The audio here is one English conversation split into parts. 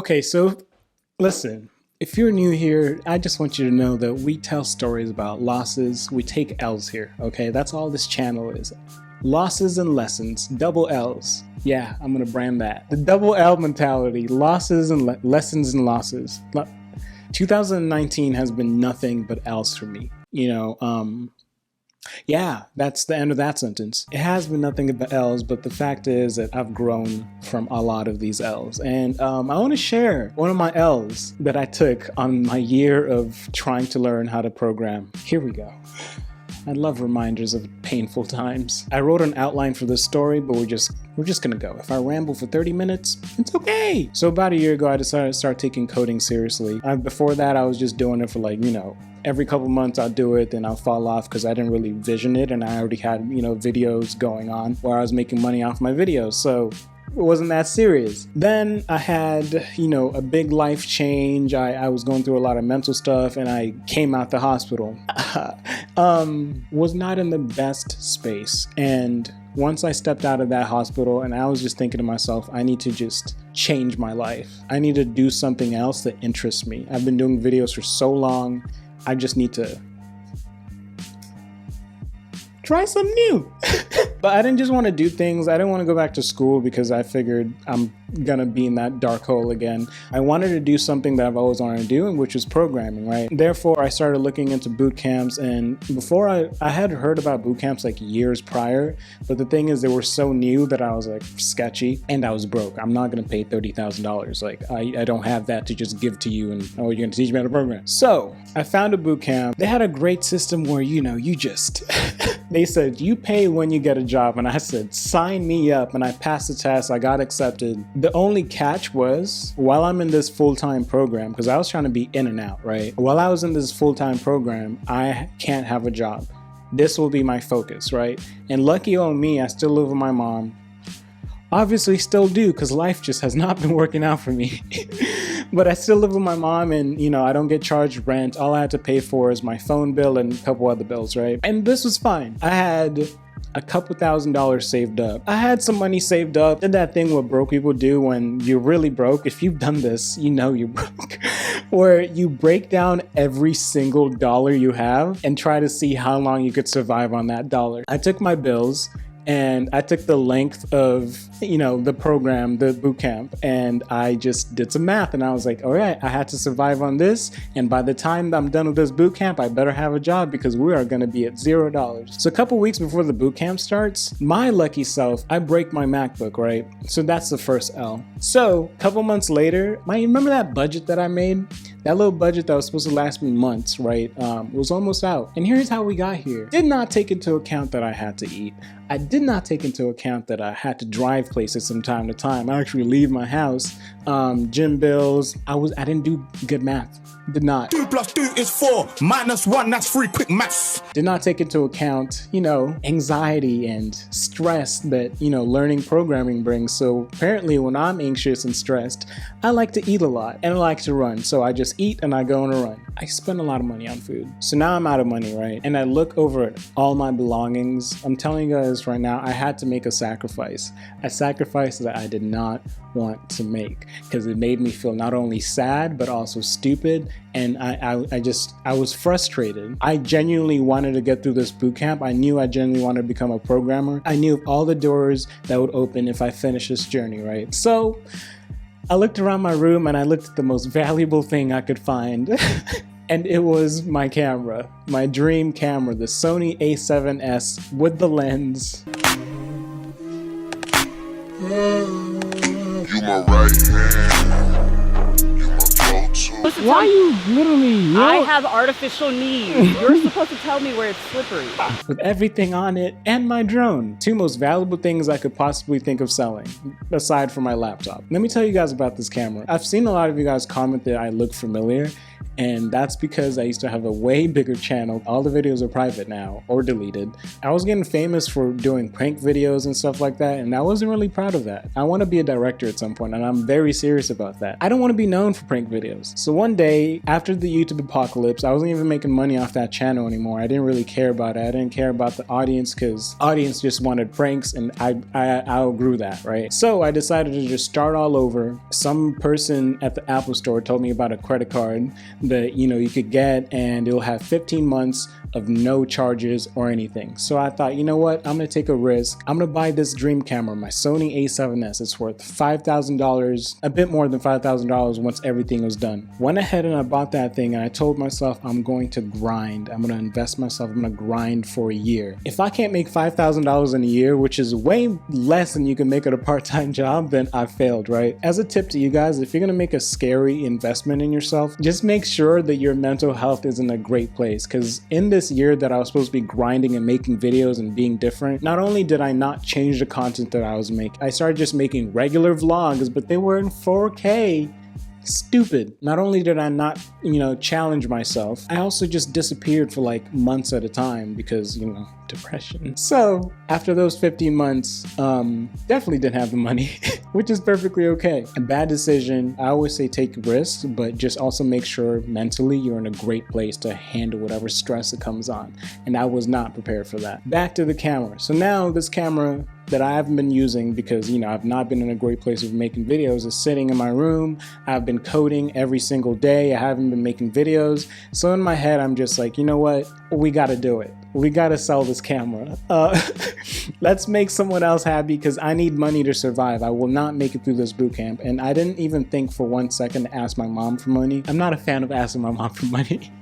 Okay, so listen, if you're new here, I just want you to know that we tell stories about losses. We take L's here, okay? That's all this channel is. Losses and lessons, double L's. Yeah, I'm gonna brand that. The double L mentality, losses and lessons and losses. 2019 has been nothing but L's for me. Yeah, that's the end of that sentence. It has been nothing but L's, but the fact is that I've grown from a lot of these L's. And I want to share one of my L's that I took on my year of trying to learn how to program. Here we go. I love reminders of painful times. I wrote an outline for this story, but we're just gonna go. If I ramble for 30 minutes, it's okay. So about a year ago, I decided to start taking coding seriously. Before that, I was just doing it for every couple months I'll do it, then I'll fall off because I didn't really vision it, and I already had, videos going on where I was making money off my videos. So it wasn't that serious. Then I had, a big life change. I was going through a lot of mental stuff and I came out the hospital. Was not in the best space. And once I stepped out of that hospital and I was just thinking to myself, I need to just change my life. I need to do something else that interests me. I've been doing videos for so long. I just need to try something new. But I didn't just want to do things. I didn't want to go back to school because I figured I'm gonna be in that dark hole again. I wanted to do something that I've always wanted to do, which was programming, right? Therefore, I started looking into boot camps, and before I had heard about boot camps years prior, but the thing is they were so new that I was sketchy, and I was broke. I'm not gonna pay $30,000. I don't have that to just give to you and, oh, you're gonna teach me how to program. So I found a boot camp. They had a great system where, you just, they said, you pay when you get a job. And I said, sign me up. And I passed the test. I got accepted. The only catch was while I'm in this full-time program, because I was trying to be in and out, right? While I was in this full-time program, I can't have a job. This will be my focus, right? And lucky on me, I still live with my mom. Obviously still do, because life just has not been working out for me. But I still live with my mom, and I don't get charged rent. All I had to pay for is my phone bill and a couple other bills, right? And this was fine. I had a couple $1,000s saved up. I had some money saved up. Did that thing what broke people do when you're really broke. If you've done this, you're broke. Where you break down every single dollar you have and try to see how long you could survive on that dollar. I took my bills and I took the length of, the program, the boot camp, and I just did some math, and I was like, all right, I had to survive on this, and by the time I'm done with this boot camp, I better have a job because we are gonna be at $0. So a couple weeks before the boot camp starts, my lucky self, I break my MacBook, right? So that's the first L. So a couple months later, remember that budget that I made? That little budget that was supposed to last me months, right, was almost out. And here's how we got here. Did not take into account that I had to eat. I did not take into account that I had to drive places from time to time. I actually leave my house, gym bills. I didn't do good math. Did not. 2 + 2 is 4, -1, that's 3, quick maths. Did not take into account, anxiety and stress that, learning programming brings. So apparently when I'm anxious and stressed, I like to eat a lot and I like to run. So I just eat and I go on a run. I spend a lot of money on food. So now I'm out of money, right? And I look over at all my belongings. I'm telling you guys right now, I had to make a sacrifice. A sacrifice that I did not want to make because it made me feel not only sad, but also stupid. And I was frustrated. I genuinely wanted to get through this boot camp. I knew I genuinely wanted to become a programmer. I knew all the doors that would open if I finished this journey, right? So I looked around my room and I looked at the most valuable thing I could find. And it was my camera, my dream camera, the Sony A7S with the lens. You my right hand. You my go-to. Why you literally? I have artificial knees. You're supposed to tell me where it's slippery. With everything on it and my drone. 2 most valuable things I could possibly think of selling, aside from my laptop. Let me tell you guys about this camera. I've seen a lot of you guys comment that I look familiar, and that's because I used to have a way bigger channel. All the videos are private now or deleted. I was getting famous for doing prank videos and stuff like that, and I wasn't really proud of that. I want to be a director at some point, and I'm very serious about that. I don't want to be known for prank videos. So So one day after the YouTube apocalypse, I wasn't even making money off that channel anymore. I didn't really care about it. I didn't care about the audience because audience just wanted pranks, and I outgrew that, right? So I decided to just start all over. Some person at the Apple store told me about a credit card that, you know, you could get, and it'll have 15 months of no charges or anything. So I thought, you know what? I'm gonna take a risk. I'm gonna buy this dream camera, my Sony a7S. It's worth $5,000, a bit more than $5,000 once everything was done. Went ahead and I bought that thing, and I told myself I'm going to grind. I'm gonna invest myself. I'm gonna grind for a year. If I can't make $5,000 in a year, which is way less than you can make at a part-time job, then I failed, right? As a tip to you guys, if you're gonna make a scary investment in yourself, just make sure that your mental health is in a great place. Because in this year that I was supposed to be grinding and making videos and being different, not only did I not change the content that I was making, I started just making regular vlogs, but they were in 4K. Stupid. Not only did I not, you know, challenge myself, I also just disappeared for like months at a time because, you know, depression. So after those 15 months, definitely didn't have the money, which is perfectly okay. A bad decision. I always say take risks, but just also make sure mentally you're in a great place to handle whatever stress that comes on. And I was not prepared for that. Back to the camera. So now this camera that I haven't been using because, you know, I've not been in a great place of making videos is sitting in my room. I've been coding every single day. I haven't been making videos. So in my head, I'm just like, you know what? We got to do it. We got to sell this camera. Let's make someone else happy because I need money to survive. I will not make it through this boot camp. And I didn't even think for 1 second to ask my mom for money. I'm not a fan of asking my mom for money.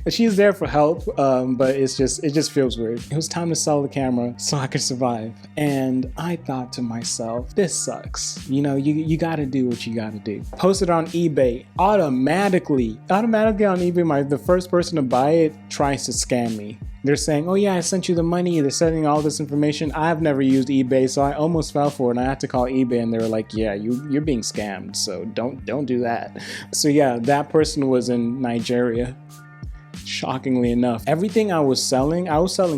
She's there for help, but it just feels weird. It was time to sell the camera so I could survive. And I thought to myself, this sucks. You know, you got to do what you got to do. Posted on eBay. Automatically on eBay, the first person to buy it tries to scam me. They're saying, oh yeah, I sent you the money. They're sending all this information. I've never used eBay, so I almost fell for it. And I had to call eBay, and they were like, yeah, you're being scammed, so don't do that. So yeah, that person was in Nigeria. Shockingly enough, everything I was selling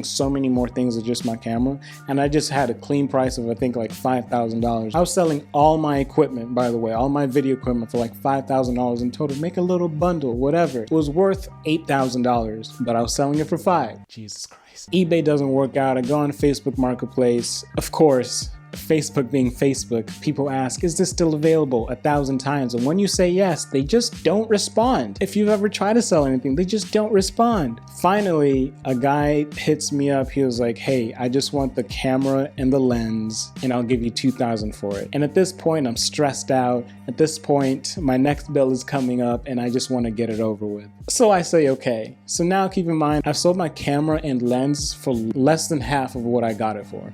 so many more things than just my camera, and I just had a clean price of I think like $5,000. I was selling all my equipment, by the way, all my video equipment for like $5,000 in total. Make a little bundle, whatever. It was worth $8,000, but I was selling it for $5,000. Jesus Christ. eBay doesn't work out. I go on Facebook Marketplace. Of course, Facebook being Facebook, people ask, is this still available 1,000 times? And when you say yes, they just don't respond. If you've ever tried to sell anything, they just don't respond. Finally, a guy hits me up. He was like, hey, I just want the camera and the lens, and I'll give you $2,000 for it. And at this point, I'm stressed out. At this point, my next bill is coming up, and I just want to get it over with. So I say, okay. So now keep in mind, I've sold my camera and lens for less than half of what I got it for.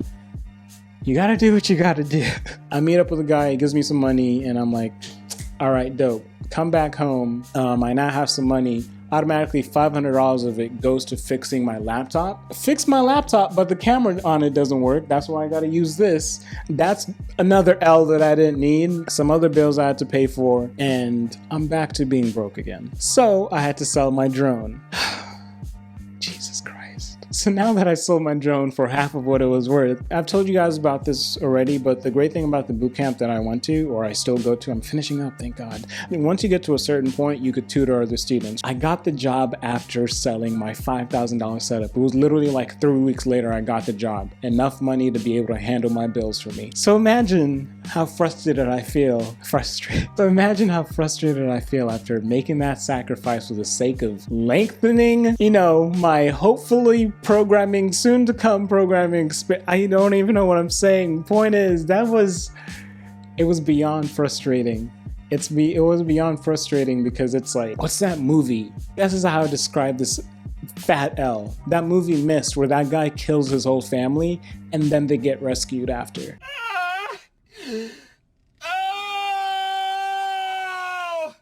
You gotta do what you gotta do. I meet up with a guy, he gives me some money, and I'm like, all right, dope. Come back home. I now have some money. Automatically $500 of it goes to fixing my laptop. Fix my laptop, but the camera on it doesn't work. That's why I gotta use this. That's another L that I didn't need. Some other bills I had to pay for, and I'm back to being broke again. So I had to sell my drone. Jesus Christ. So now that I sold my drone for half of what it was worth, I've told you guys about this already, but the great thing about the bootcamp that I went to, or I still go to, I'm finishing up, thank God. I mean, once you get to a certain point, you could tutor other students. I got the job after selling my $5,000 setup. It was literally like 3 weeks later I got the job. Enough money to be able to handle my bills for me. So imagine how frustrated I feel. So imagine how frustrated I feel after making that sacrifice for the sake of lengthening, you know, my hopefully soon to come programming. I don't even know what I'm saying. Point is, it was beyond frustrating. It was beyond frustrating because it's like, what's that movie? This is how I describe this Fat L. That movie Mist, where that guy kills his whole family and then they get rescued after.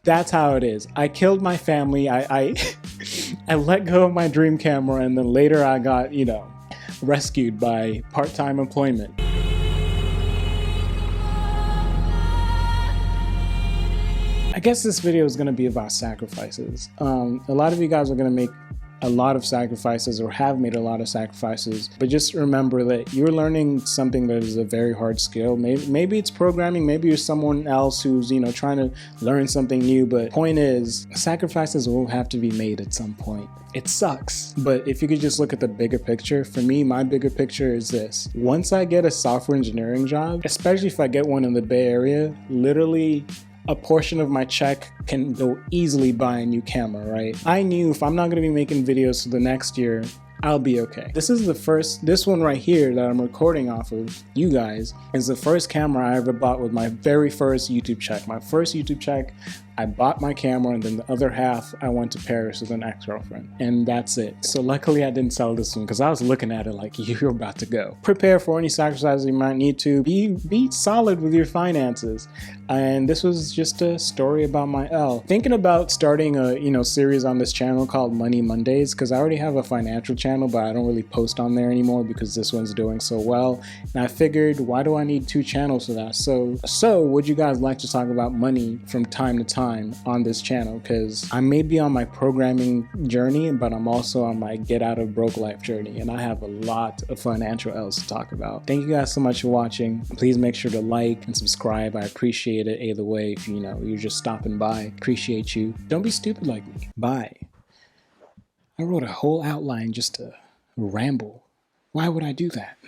That's how it is. I killed my family. I let go of my dream camera, and then later I got, you know, rescued by part-time employment. I guess this video is going to be about sacrifices. A lot of you guys are going to make a lot of sacrifices or have made a lot of sacrifices, but just remember that you're learning something that is a very hard skill. Maybe it's programming, maybe you're someone else who's, you know, trying to learn something new, but point is, sacrifices will have to be made at some point. It sucks, but if you could just look at the bigger picture, for me, my bigger picture is this. Once I get a software engineering job, especially if I get one in the Bay Area, literally a portion of my check can go easily buy a new camera, right? I knew if I'm not gonna be making videos for the next year, I'll be okay. This one right here that I'm recording off of, you guys, is the first camera I ever bought with my very first YouTube check. My first YouTube check, I bought my camera, and then the other half I went to Paris with an ex-girlfriend, and that's it. So luckily I didn't sell this one because I was looking at it like, you're about to go. Prepare for any sacrifices you might need to. Be solid with your finances. And this was just a story about my L. Thinking about starting a series on this channel called Money Mondays, because I already have a financial channel, but I don't really post on there anymore because this one's doing so well. And I figured, why do I need 2 channels for that? So would you guys like to talk about money from time to time on this channel? Because I may be on my programming journey, but I'm also on my get out of broke life journey, and I have a lot of financial L's to talk about. Thank you guys so much for watching. Please make sure to like and subscribe. I appreciate it either way. If you're just stopping by, appreciate you. Don't be stupid like me. Bye. I wrote a whole outline just to ramble. Why would I do that?